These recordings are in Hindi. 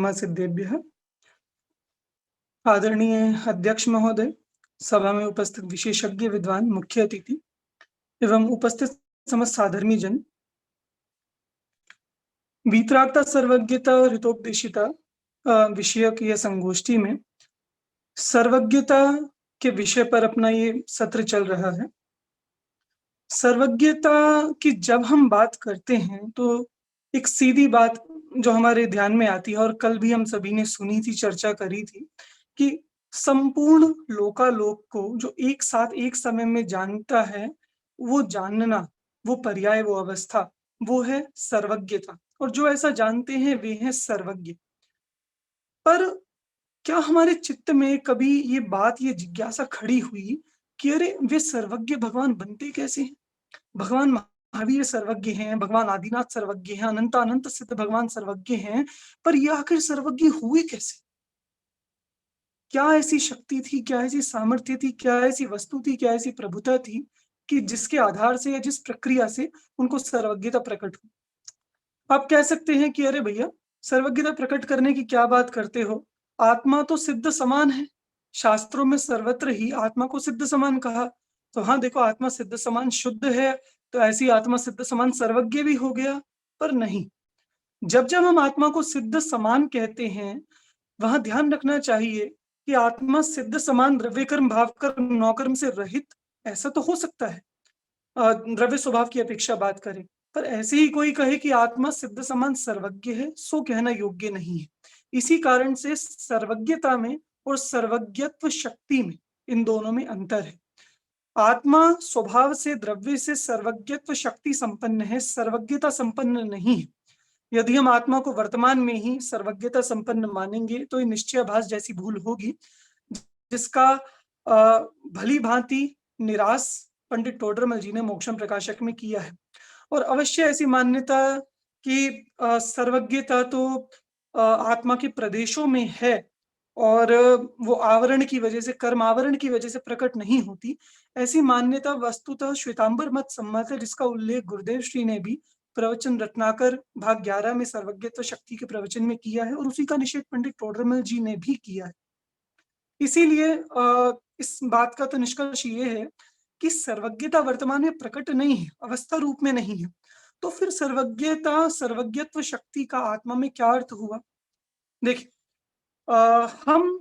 नमः सिद्धेभ्यः। आदरणीय अध्यक्ष महोदय, सभा में उपस्थित विशेषज्ञ विद्वान, मुख्य अतिथि एवं उपस्थित समस्त साधर्मी जन, वीतरागता सर्वज्ञता और हितोपदेशिता विषयक यह संगोष्ठी में सर्वज्ञता के विषय पर अपना ये सत्र चल रहा है। सर्वज्ञता की जब हम बात करते हैं तो एक सीधी बात जो हमारे ध्यान में आती है और कल भी हम सभी ने सुनी थी, चर्चा करी थी कि संपूर्ण लोकालोक को जो एक साथ एक समय में जानता है, वो जानना, वो पर्याय, वो अवस्था, वो है सर्वज्ञता। और जो ऐसा जानते हैं वे हैं सर्वज्ञ। पर क्या हमारे चित्त में कभी ये बात, ये जिज्ञासा खड़ी हुई कि अरे वे सर्वज्ञ भगवान बनते कैसे हैं? भगवान महावीर सर्वज्ञ हैं, भगवान आदिनाथ सर्वज्ञ हैं, अनंत अनंत सिद्ध भगवान सर्वज्ञ हैं, पर ये आखिर सर्वज्ञ हुए कैसे? क्या ऐसी शक्ति थी, क्या ऐसी सामर्थ्य थी, क्या ऐसी वस्तु थी, क्या ऐसी प्रभुता थी कि जिसके आधार से या जिस प्रक्रिया से उनको सर्वज्ञता प्रकट हुई? आप कह सकते हैं कि अरे भैया, सर्वज्ञता प्रकट करने की क्या बात करते हो? आत्मा तो सिद्ध समान है। शास्त्रों में सर्वत्र ही आत्मा को सिद्ध समान कहा। तो हाँ, देखो, आत्मा सिद्ध समान शुद्ध है, तो ऐसी आत्मा सिद्ध समान सर्वज्ञ भी हो गया। पर नहीं, जब जब हम आत्मा को सिद्ध समान कहते हैं, वहां ध्यान रखना चाहिए कि आत्मा सिद्ध समान द्रव्य कर्म भाव कर्म नौकर्म से रहित, ऐसा तो हो सकता है, द्रव्य स्वभाव की अपेक्षा बात करें। पर ऐसे ही कोई कहे कि आत्मा सिद्ध समान सर्वज्ञ है, सो कहना योग्य नहीं है। इसी कारण से सर्वज्ञता में और सर्वज्ञत्व शक्ति में, इन दोनों में अंतर है। आत्मा स्वभाव से द्रव्य से सर्वज्ञत्व शक्ति संपन्न है, सर्वज्ञता संपन्न नहीं है। यदि हम आत्मा को वर्तमान में ही सर्वज्ञता संपन्न मानेंगे तो ये निश्चयाभास जैसी भूल होगी, जिसका भली भांति निराश पंडित टोडरमल जी ने मोक्षम प्रकाशक में किया है। और अवश्य ऐसी मान्यता कि सर्वज्ञता तो आत्मा के प्रदेशों में है और वो आवरण की वजह से, कर्म आवरण की वजह से प्रकट नहीं होती, ऐसी मान्यता वस्तुतः श्वेतांबर मत सम्मत है, जिसका उल्लेख गुरुदेव श्री ने भी प्रवचन रत्नाकर भाग 11 में सर्वज्ञत्व शक्ति के प्रवचन में किया है और उसी का निषेध पंडित टोडरमल जी ने भी किया है। इसीलिए इस बात का तो निष्कर्ष ये है कि सर्वज्ञता वर्तमान में प्रकट नहीं है, अवस्था रूप में नहीं है। तो फिर सर्वज्ञता, सर्वज्ञत्व शक्ति का आत्मा में क्या अर्थ हुआ? देखिए, हम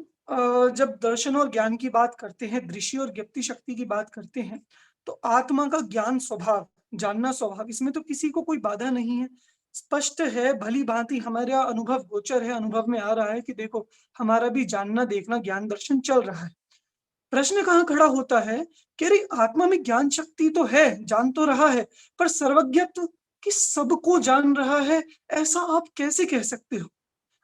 जब दर्शन और ज्ञान की बात करते हैं, दृश्य और ज्ञप्ति शक्ति की बात करते हैं, तो आत्मा का ज्ञान स्वभाव, जानना स्वभाव, इसमें तो किसी को कोई बाधा नहीं है। स्पष्ट है, भली भांति हमारा अनुभव गोचर है, अनुभव में आ रहा है कि देखो, हमारा भी जानना, देखना, ज्ञान दर्शन चल रहा है। प्रश्न कहाँ खड़ा होता है कि अरे आत्मा में ज्ञान शक्ति तो है, जान तो रहा है, पर सर्वज्ञत्व कि सबको जान रहा है, ऐसा आप कैसे कह सकते हो?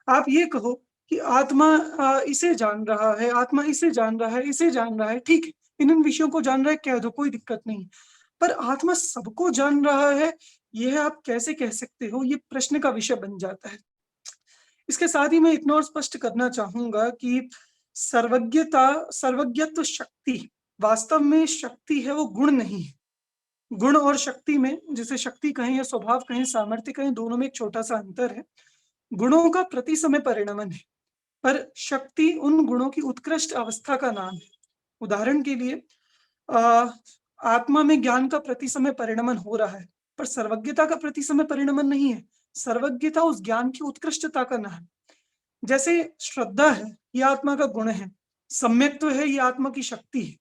आप ये कहो कि आत्मा इसे जान रहा है, आत्मा इसे जान रहा है, इसे जान रहा है, ठीक है, इन विषयों को जान रहा है, कह दो, कोई दिक्कत नहीं। पर आत्मा सबको जान रहा है, यह आप कैसे कह सकते हो? ये प्रश्न का विषय बन जाता है। इसके साथ ही मैं इतना और स्पष्ट करना चाहूंगा कि सर्वज्ञता, सर्वज्ञत्व शक्ति वास्तव में शक्ति है, वो गुण नहीं है। गुण और शक्ति में, जिसे शक्ति कहें या स्वभाव कहें, सामर्थ्य कहें, दोनों में एक छोटा सा अंतर है। गुणों का प्रति समय परिणमन है, पर शक्ति उन गुणों की उत्कृष्ट अवस्था का नाम है। उदाहरण के लिए, आत्मा में ज्ञान का प्रति समय परिणमन हो रहा है, पर सर्वज्ञता का प्रति समय परिणमन नहीं है। सर्वज्ञता उस ज्ञान की उत्कृष्टता का नाम है। जैसे श्रद्धा है, ये आत्मा का गुण है। सम्यक्त्व है, ये आत्मा की शक्ति है।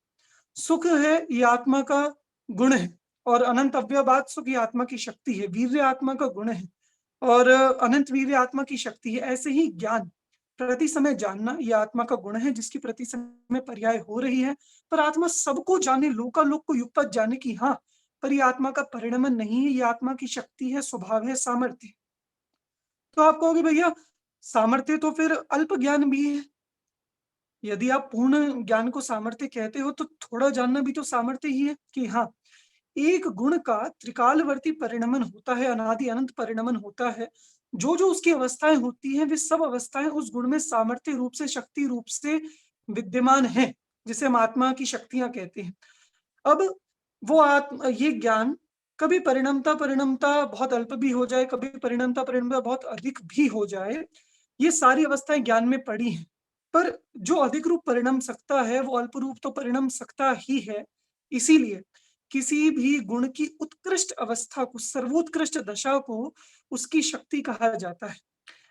सुख है, ये आत्मा का गुण है, और अनंत अव्ययवाद सुख ये आत्मा की शक्ति है। वीर्य आत्मा का गुण है और अनंत वीर्य आत्मा की शक्ति है। ऐसे ही ज्ञान, प्रति समय जानना, ये आत्मा का गुण है, जिसकी प्रति समय पर्याय हो रही है। पर आत्मा सबको जाने, लोकालोक को युगपत जाने की, हाँ, पर ये आत्मा का परिणमन नहीं है, ये आत्मा की शक्ति है, स्वभाव है, सामर्थ्य है। तो आप कहोगे भैया, सामर्थ्य तो फिर अल्प ज्ञान भी है। यदि आप पूर्ण ज्ञान को सामर्थ्य कहते हो तो थोड़ा जानना भी तो सामर्थ्य ही है कि हाँ, एक गुण का त्रिकालवर्ती परिणमन होता है, अनादि अनंत परिणमन होता है। जो जो उसकी अवस्थाएं होती हैं, वे सब अवस्थाएं उस गुण में सामर्थ्य रूप से, शक्ति रूप से विद्यमान है, जिसे हम आत्मा की शक्तियां कहते हैं। अब वो आत्मा, ये ज्ञान कभी परिणमता परिणमता बहुत अल्प भी हो जाए, कभी परिणमता परिणमता बहुत अधिक भी हो जाए, ये सारी अवस्थाएं ज्ञान में पड़ी हैं। पर जो अधिक रूप परिणम सकता है वो अल्प रूप तो परिणम सकता ही है। इसीलिए किसी भी गुण की उत्कृष्ट अवस्था को, सर्वोत्कृष्ट दशा को उसकी शक्ति कहा जाता है।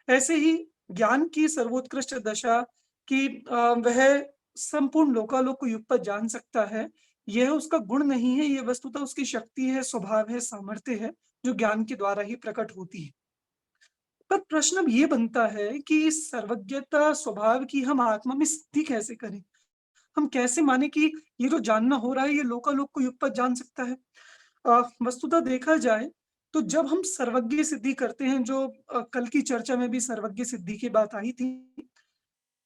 ऐसे ही ज्ञान की सर्वोत्कृष्ट दशा कि वह संपूर्ण लोकालोक को युगपत जान सकता है, यह उसका गुण नहीं है, ये वस्तुतः उसकी शक्ति है, स्वभाव है, सामर्थ्य है, जो ज्ञान के द्वारा ही प्रकट होती है। पर प्रश्न अब ये बनता है कि इस सर्वज्ञता स्वभाव की हम आत्मा में सिद्धि कैसे करें? हम कैसे माने कि ये जो जानना हो रहा है ये लोकालोक को युगपत जान सकता है? वस्तुतः देखा जाए तो जब हम सर्वज्ञ सिद्धि करते हैं, जो कल की चर्चा में भी सर्वज्ञ सिद्धि की बात आई थी।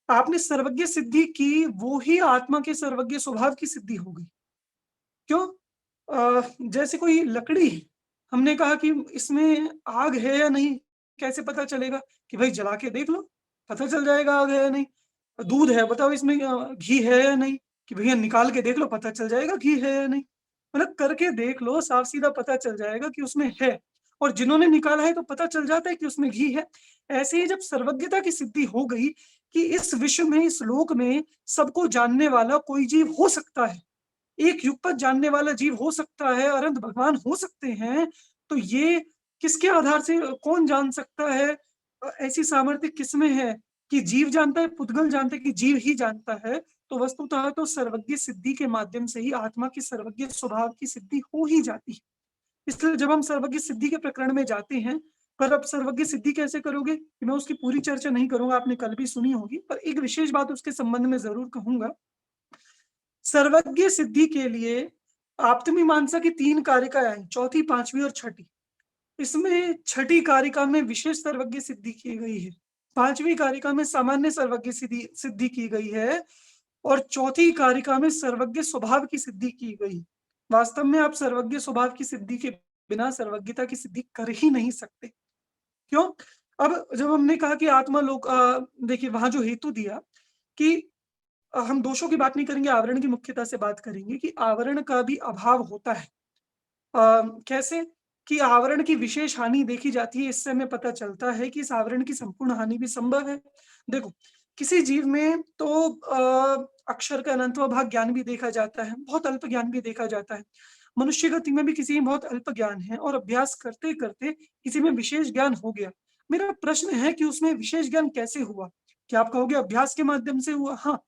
आपने सर्वज्ञ सिद्धि की, वो ही आत्मा के सर्वज्ञ स्वभाव की सिद्धि हो गई। क्यों? जैसे कोई लकड़ी है, हमने कहा कि इसमें आग है या नहीं, कैसे पता चलेगा? कि भाई जला के देख लो, पता चल जाएगा आग है या नहीं। दूध है, बताओ इसमें घी है या नहीं? कि भैया निकाल के देख लो, पता चल जाएगा घी है या नहीं। मतलब करके देख लो, साफ-सीधा पता चल जाएगा कि उसमें है। और जिन्होंने निकाला है तो पता चल जाता है कि उसमें घी है। ऐसे ही जब सर्वज्ञता की सिद्धि हो गई कि इस विश्व में, इस लोक में सबको जानने वाला कोई जीव हो सकता है, एक युगपत जानने वाला जीव हो सकता है, अनंत भगवान हो सकते हैं, तो ये किसके आधार से कौन जान सकता है? ऐसी सामर्थ्य किसमें है कि जीव जानता है, पुद्गल जानता है कि जीव ही जानता है? तो वस्तुतः तो सर्वज्ञ सिद्धि के माध्यम से ही आत्मा की सर्वज्ञ स्वभाव की सिद्धि हो ही जाती है। इसलिए जब हम सर्वज्ञ सिद्धि के प्रकरण में जाते हैं, पर अब सर्वज्ञ सिद्धि कैसे करोगे? कि मैं उसकी पूरी चर्चा नहीं करूँगा, आपने कल भी सुनी होगी, पर एक विशेष बात उसके संबंध में ज़रूर कहूँगा। सर्वज्ञ सिद्धि के लिए आप्तमीमांसा की 3 कारिकाएँ आई, चौथी, 5वीं और छठी। इसमें छठी कारिका में विशेष सर्वज्ञ सिद्धि की गई है। 5वीं कारिका में सामान्य सर्वज्ञ सिद्धि सिद्धि की गई है और चौथी कारिका में सर्वज्ञ स्वभाव की सिद्धि की गई। वास्तव में आप सर्वज्ञ स्वभाव की सिद्धि के बिना सर्वज्ञता की सिद्धि कर ही नहीं सकते। क्यों? अब जब हमने कहा कि आत्मा लोक देखिए वहाँ जो हेतु दिया कि हम दोषों की बात नहीं करेंगे, आवरण की मुख्यता से बात करेंगे कि आवरण का भी अभाव होता है। कैसे? कि आवरण की विशेष हानि देखी जाती है, इससे हमें पता चलता है कि इस आवरण की संपूर्ण हानि भी संभव है। देखो, किसी जीव में तो अक्षर का अनंतवा भाग ज्ञान भी देखा जाता है, बहुत अल्प ज्ञान भी देखा जाता है। मनुष्य गति में भी किसी में बहुत अल्प ज्ञान है और अभ्यास करते-करते किसी में विशेष ज्ञान हो गया। मेरा प्रश्न है कि उसमें विशेष ज्ञान कैसे हुआ? क्या आप कहोगे अभ्यास के माध्यम से हुआ? हाँ,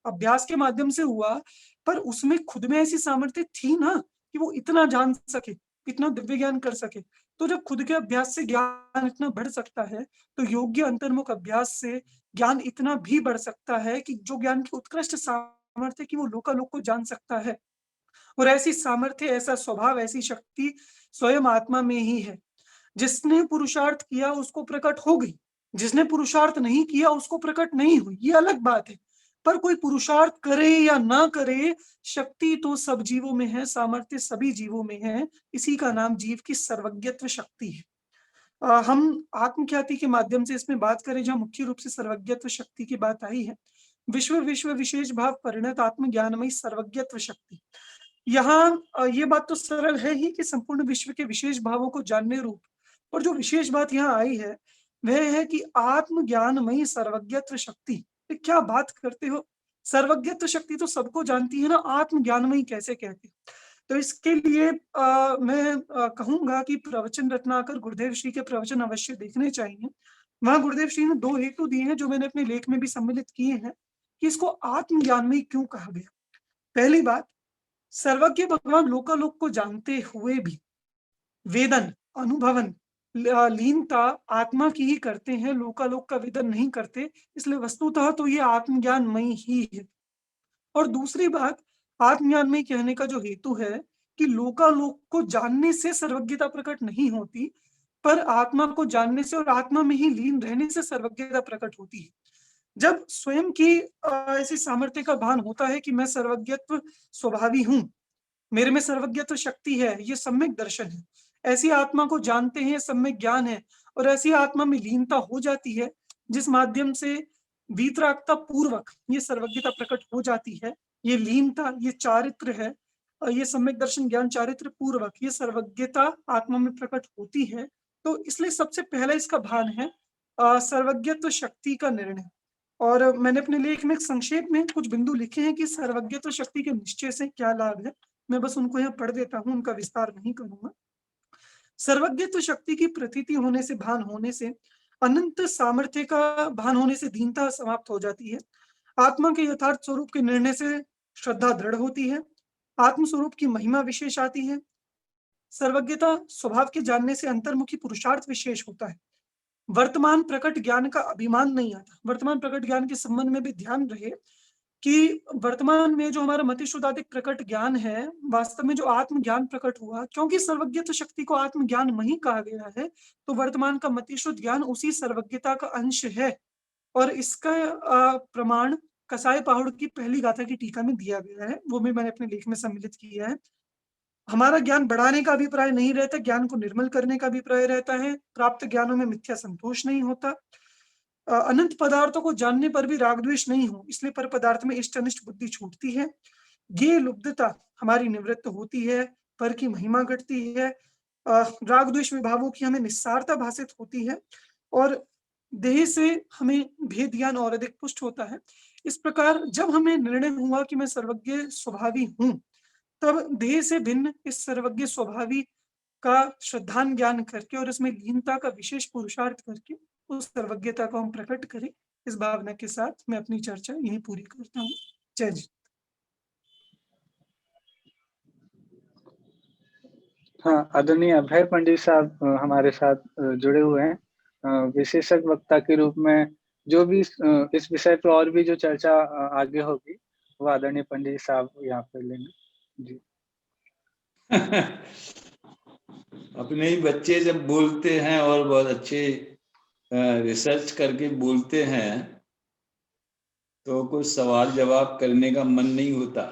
अभ्यास के माध्यम से हुआ, पर उसमें खुद में ऐसी सामर्थ्य थी ना कि वो इतना जान सके, इतना दिव्य ज्ञान कर सके। तो जब खुद के अभ्यास से ज्ञान इतना बढ़ सकता है, तो योग्य अंतर्मुख अभ्यास से ज्ञान इतना भी बढ़ सकता है कि जो ज्ञान की उत्कृष्ट सामर्थ्य है कि वो लोकालोक को जान सकता है। और ऐसी सामर्थ्य, ऐसा स्वभाव, ऐसी शक्ति स्वयं आत्मा में ही है। जिसने पुरुषार्थ किया उसको प्रकट हो गई, जिसने पुरुषार्थ नहीं किया उसको प्रकट नहीं हुई, ये अलग बात है। पर कोई पुरुषार्थ करे या ना करे, शक्ति तो सब जीवों में है, सामर्थ्य सभी जीवों में है, इसी का नाम जीव की सर्वज्ञत्व शक्ति है। हम आत्मख्याति के माध्यम से इसमें बात करें जहाँ मुख्य रूप से सर्वज्ञत्व शक्ति की बात आई है। विश्व विश्व विशेष भाव परिणत आत्म ज्ञानमयी सर्वज्ञत्व शक्ति। यहाँ ये बात तो सरल है ही कि संपूर्ण विश्व के विशेष भावों को जानने रूप, और जो विशेष बात यहाँ आई है, वह है कि आत्म ज्ञानमयी सर्वज्ञत्व शक्ति। ये क्या बात करते हो? सर्वज्ञत्व शक्ति तो सबको जानती है ना, आत्म ज्ञानमयी कैसे कहते? तो इसके लिए मैं कहूँगा कि प्रवचन रत्नाकर गुरुदेव श्री के प्रवचन अवश्य देखने चाहिए। वहाँ गुरुदेव श्री ने 2 हेतु दिए हैं जो मैंने अपने लेख में भी सम्मिलित किए हैं, कि इसको आत्म ज्ञानमयी क्यों कहा गया? पहली बात, सर्वज्ञ भगवान लोकालोक को जानते हुए भी वेदन, अनुभवन, लीनता आत्मा की ही करते हैं, लोकालोक का वेदन नहीं करते, इसलिए वस्तुतः तो ये आत्मज्ञानमयी ही है। और दूसरी बात, आत्मज्ञानमयी कहने का जो हेतु है कि लोकालोक को जानने से सर्वज्ञता प्रकट नहीं होती, पर आत्मा को जानने से और आत्मा में ही लीन रहने से सर्वज्ञता प्रकट होती है। जब स्वयं की ऐसी सामर्थ्य का भान होता है कि मैं सर्वज्ञत्व स्वभावी हूँ, मेरे में सर्वज्ञत्व शक्ति है, ये सम्यक दर्शन है। ऐसी आत्मा को जानते हैं, सम्यक ज्ञान है और ऐसी आत्मा में लीनता हो जाती है, जिस माध्यम से वीतरागता पूर्वक ये सर्वज्ञता प्रकट हो जाती है। ये लीनता, ये चारित्र है, ये सम्यक दर्शन ज्ञान चारित्र पूर्वक ये सर्वज्ञता आत्मा में प्रकट होती है। तो इसलिए सबसे पहला इसका भान है सर्वज्ञत्व शक्ति का निर्णय। और मैंने अपने लेख में एक संक्षेप में कुछ बिंदु लिखे हैं कि सर्वज्ञत्व शक्ति के निश्चय से क्या लाभ है। मैं बस उनको यहाँ पढ़ देता हूँ, उनका विस्तार नहीं करूंगा। सर्वज्ञत्व शक्ति की प्रतीति होने से, भान होने से, अनंत सामर्थ्य का भान होने से दीनता समाप्त हो जाती है। आत्मा के यथार्थ स्वरूप के निर्णय से श्रद्धा दृढ़ होती है। आत्म स्वरूप की महिमा विशेष आती है। सर्वज्ञता स्वभाव के जानने से अंतर्मुखी पुरुषार्थ विशेष होता है। वर्तमान प्रकट ज्ञान का अभिमान नहीं आता। वर्तमान प्रकट ज्ञान के संबंध में भी ध्यान रहे कि वर्तमान में जो हमारा मतिशुद्धाधिक प्रकट ज्ञान है, वास्तव में जो आत्मज्ञान प्रकट हुआ, क्योंकि सर्वज्ञत्व शक्ति को आत्मज्ञान नहीं कहा गया है, तो वर्तमान का मतिशुद्ध ज्ञान उसी सर्वज्ञता का अंश है। और इसका प्रमाण कसाई पहाड़ की पहली गाथा की टीका में दिया गया है, वो भी मैंने अपने लेख में सम्मिलित किया है। हमारा ज्ञान बढ़ाने का अभिप्राय नहीं रहता, ज्ञान को निर्मल करने का अभिप्राय रहता है। प्राप्त ज्ञानों में मिथ्या संतोष नहीं होता। अनंत पदार्थों को जानने पर भी राग द्वेष नहीं हो, इसलिए पर पदार्थ में इष्ट अनिष्ट बुद्धि छूटती है। ये लुब्धता हमारी निवृत्त होती है, पर की महिमा घटती है। राग द्वेष विभावों की हमें निस्सारता भाषित होती है और देह से हमें भेद ज्ञान और अधिक पुष्ट होता है। इस प्रकार जब हमें निर्णय हुआ कि मैं सर्वज्ञ स्वभावी हूं, तब देह से भिन्न इस सर्वज्ञ स्वभावी का श्रद्धान ज्ञान करके और इसमें लीनता का विशेष पुरुषार्थ करके उस सर्वज्ञता को हम प्रकट करें। इस भावना के साथ मैं अपनी चर्चा यहीं पूरी करता हूँ। जय जी। हाँ, आदरणीय अभय पंडित साहब हमारे साथ जुड़े हुए हैं विशेषज्ञ वक्ता के रूप में। जो भी इस विषय पर और भी जो चर्चा आगे होगी वो आदरणीय पंडित साहब यहाँ पे लेंगे जी। अपने ही बच्चे जब बोलते हैं और बहुत अच्छे रिसर्च करके बोलते हैं तो कुछ सवाल जवाब करने का मन नहीं होता,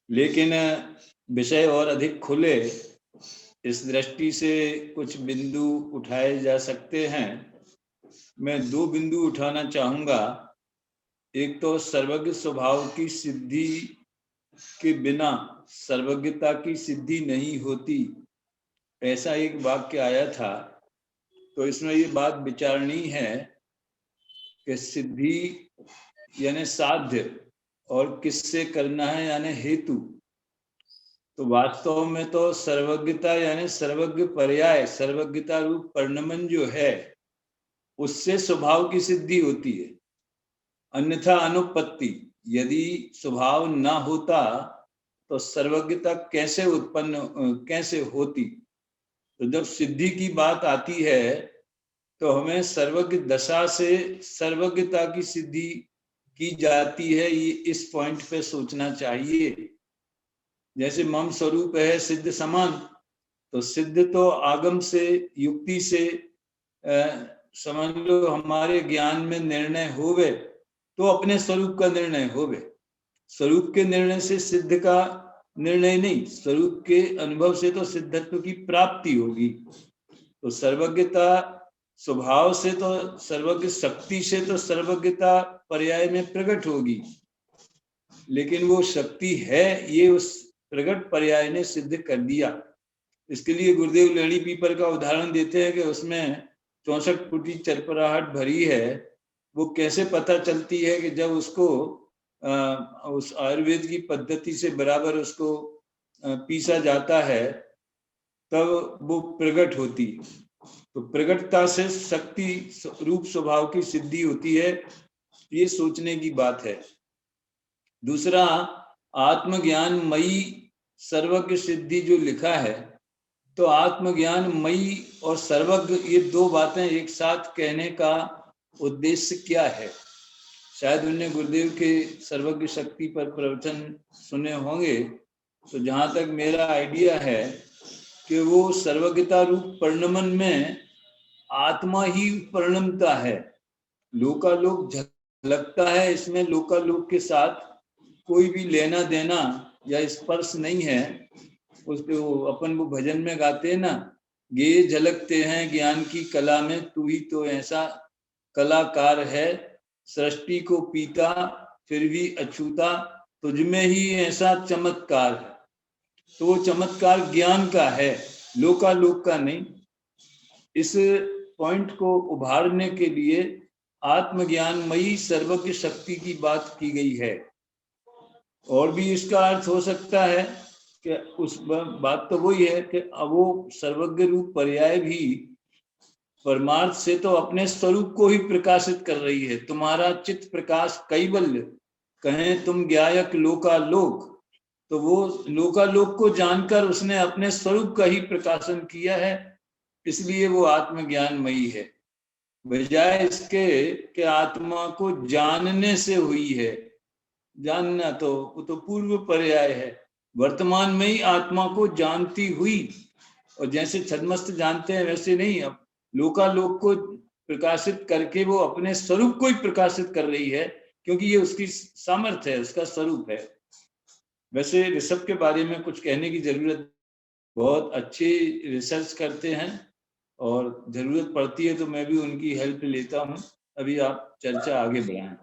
लेकिन विषय और अधिक खुले इस दृष्टि से कुछ बिंदु उठाए जा सकते हैं। मैं दो बिंदु उठाना चाहूंगा। एक तो सर्वज्ञ स्वभाव की सिद्धि के बिना सर्वज्ञता की सिद्धि नहीं होती, ऐसा एक वाक्य आया था। तो इसमें ये बात विचारणी है कि सिद्धि यानी साध्य और किससे करना है यानी हेतु। तो वास्तव में तो सर्वज्ञता यानी सर्वज्ञ पर्याय, सर्वज्ञता रूप परिणमन जो है उससे स्वभाव की सिद्धि होती है, अन्यथा अनुपत्ति। यदि स्वभाव ना होता तो सर्वज्ञता कैसे उत्पन्न कैसे होती। तो जब सिद्धि की बात आती है तो हमें सर्वज्ञ दशा से सर्वज्ञता की सिद्धि की जाती है, ये इस पॉइंट पे सोचना चाहिए। जैसे मम स्वरूप है सिद्ध समान, तो सिद्ध तो आगम से युक्ति से समझ लो हमारे ज्ञान में निर्णय होवे तो अपने स्वरूप का निर्णय होवे। स्वरूप के निर्णय से सिद्ध का निर्णय नहीं, स्वरूप के अनुभव से तो सिद्धत्व की प्राप्ति होगी। तो सर्वज्ञता स्वभाव से तो सर्वज्ञ शक्ति से तो सर्वज्ञता पर्याय में प्रकट होगी, लेकिन वो शक्ति है ये उस प्रकट पर्याय ने सिद्ध कर दिया। इसके लिए गुरुदेव लड़ी पीपल का उदाहरण देते हैं कि उसमें 64 फुटी चरपराहट भरी है। वो कैसे पता चलती है कि जब उसको उस आयुर्वेद की पद्धति से बराबर उसको पीसा जाता है तब वो प्रकट होती। तो प्रकटता से शक्ति रूप स्वभाव की सिद्धि होती है, ये सोचने की बात है। दूसरा, आत्मज्ञान मई सर्वज्ञ सिद्धि जो लिखा है, तो आत्मज्ञान मई और सर्वज्ञ ये दो बातें एक साथ कहने का उद्देश्य क्या है। शायद उन्होंने गुरुदेव के सर्वज्ञ शक्ति पर प्रवचन सुने होंगे। तो जहां तक मेरा आइडिया है कि वो सर्वज्ञता रूप परिणमन में आत्मा ही परिणमता है, लोकालोक झलकता है। इसमें लोकालोक के साथ कोई भी लेना देना या स्पर्श नहीं है। उसके अपन वो भजन में गाते हैं ना, गे झलकते हैं ज्ञान की कला में, तू ही तो ऐसा कलाकार है, सृष्टि को पीता फिर भी अछूता, तुझमें ही ऐसा चमत्कार है। तो वो चमत्कार ज्ञान का है, लोकालोक का नहीं। इस पॉइंट को उभारने के लिए आत्मज्ञानमयी सर्वज्ञ शक्ति की बात की गई है। और भी इसका अर्थ हो सकता है कि उस बात तो वही है कि वो सर्वज्ञ रूप पर्याय भी परमार्थ से तो अपने स्वरूप को ही प्रकाशित कर रही है। तुम्हारा चित्त प्रकाश कैवल्य, कहें तुम ज्ञायक लोकालोक, तो वो लोकालोक को जानकर उसने अपने स्वरूप का ही प्रकाशन किया है, इसलिए वो आत्मज्ञानमयी है। बजाय इसके कि आत्मा को जानने से हुई है। जानना तो वो तो पूर्व पर्याय है, वर्तमान में ही आत्मा को जानती हुई। और जैसे छद्मस्त जानते हैं वैसे नहीं, अब लोकालोक को प्रकाशित करके वो अपने स्वरूप को ही प्रकाशित कर रही है, क्योंकि ये उसकी सामर्थ्य है, उसका स्वरूप है। वैसे ऋषभ के बारे में कुछ कहने की जरूरत, बहुत अच्छी रिसर्च करते हैं और जरूरत पड़ती है तो मैं भी उनकी हेल्प लेता हूँ। अभी आप चर्चा आगे बढ़ाएं।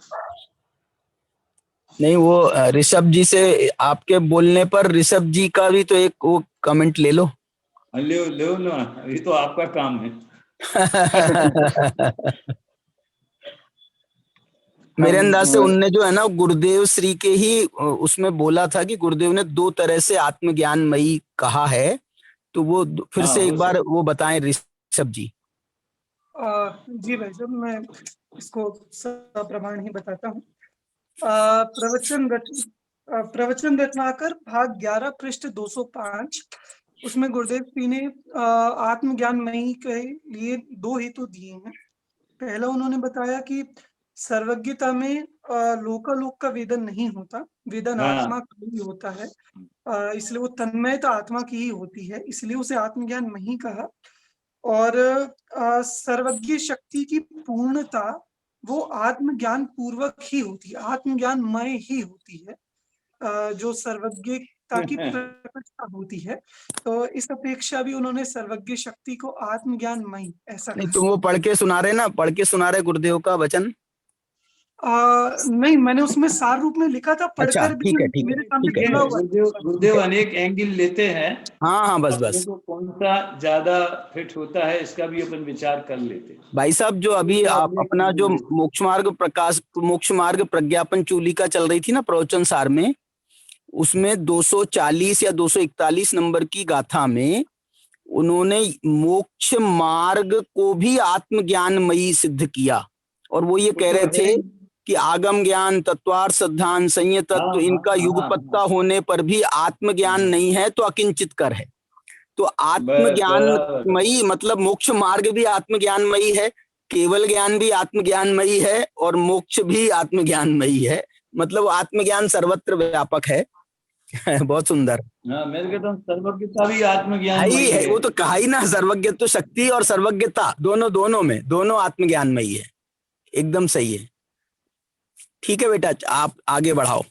नहीं, वो ऋषभ जी से आपके बोलने पर ऋषभ जी का भी तो एक वो कमेंट ले लो। ले लो, अभी तो आपका काम है। मेरे अंदाज से उनने जो है ना गुरुदेव श्री के ही उसमें बोला था कि गुरुदेव ने दो तरह से आत्मज्ञानमयी कहा है, तो वो फिर से एक बार वो बताएं ऋषभ जी। जी भाई साहब, मैं इसको सप्रमाण ही बताता हूँ। प्रवचन रत्नाकर भाग 11 पृष्ठ 205, उसमें गुरुदेव श्री ने आत्मज्ञानमयी के लिए दो हेतु दिए हैं। पहला उन्होंने बताया कि सर्वज्ञता में लोकालोक का वेदन नहीं होता, वेदन आत्मा का ही होता है, इसलिए वो तन्मयता आत्मा की ही होती है, इसलिए उसे आत्मज्ञानमयी कहा। और सर्वज्ञ शक्ति की पूर्णता वो आत्मज्ञान पूर्वक ही होती है, आत्मज्ञानमय ही होती है, जो सर्वज्ञता की प्रकटता होती है। तो इस अपेक्षा भी उन्होंने सर्वज्ञ शक्ति को आत्मज्ञानमयी ऐसा नहीं, तुम वो पढ़ के सुना रहे ना, पढ़ के सुना रहे गुरुदेव का वचन? नहीं, मैंने उसमें सार रूप में लिखा था, पढ़कर भी ठीक है, मेरे सामने खुला हुआ। गुरुदेव अनेक एंगल लेते हैं। हाँ, बस कौन सा ज्यादा फिट होता है इसका भी अपन विचार कर लेते हैं। भाई साहब, जो अभी आप अपना जो मोक्ष मार्ग प्रज्ञापन चूलिका चल रही थी ना प्रवचन सार में, उसमें 240 या 241 नंबर की गाथा में उन्होंने मोक्ष मार्ग को भी आत्मज्ञानमयी सिद्ध किया। और वो ये कह रहे थे कि आगम ज्ञान, तत्वार्थ, सिद्धांत, संयत तत्व, इनका युगपत्ता होने पर भी आत्मज्ञान नहीं है तो अकिंचित कर है। तो आत्मज्ञानमयी मतलब मोक्ष मार्ग भी आत्मज्ञानमयी है, केवल ज्ञान भी आत्मज्ञानमयी है और मोक्ष भी आत्मज्ञानमयी है। मतलब आत्मज्ञान सर्वत्र व्यापक है। बहुत सुंदर। मैं कहता हूँ सर्वज्ञता भी आत्मज्ञान है, वो तो कहा ही ना, सर्वज्ञत्व शक्ति और सर्वज्ञता दोनों आत्मज्ञानमयी है। एकदम सही है। ठीक है बेटा, आप आगे बढ़ाओ।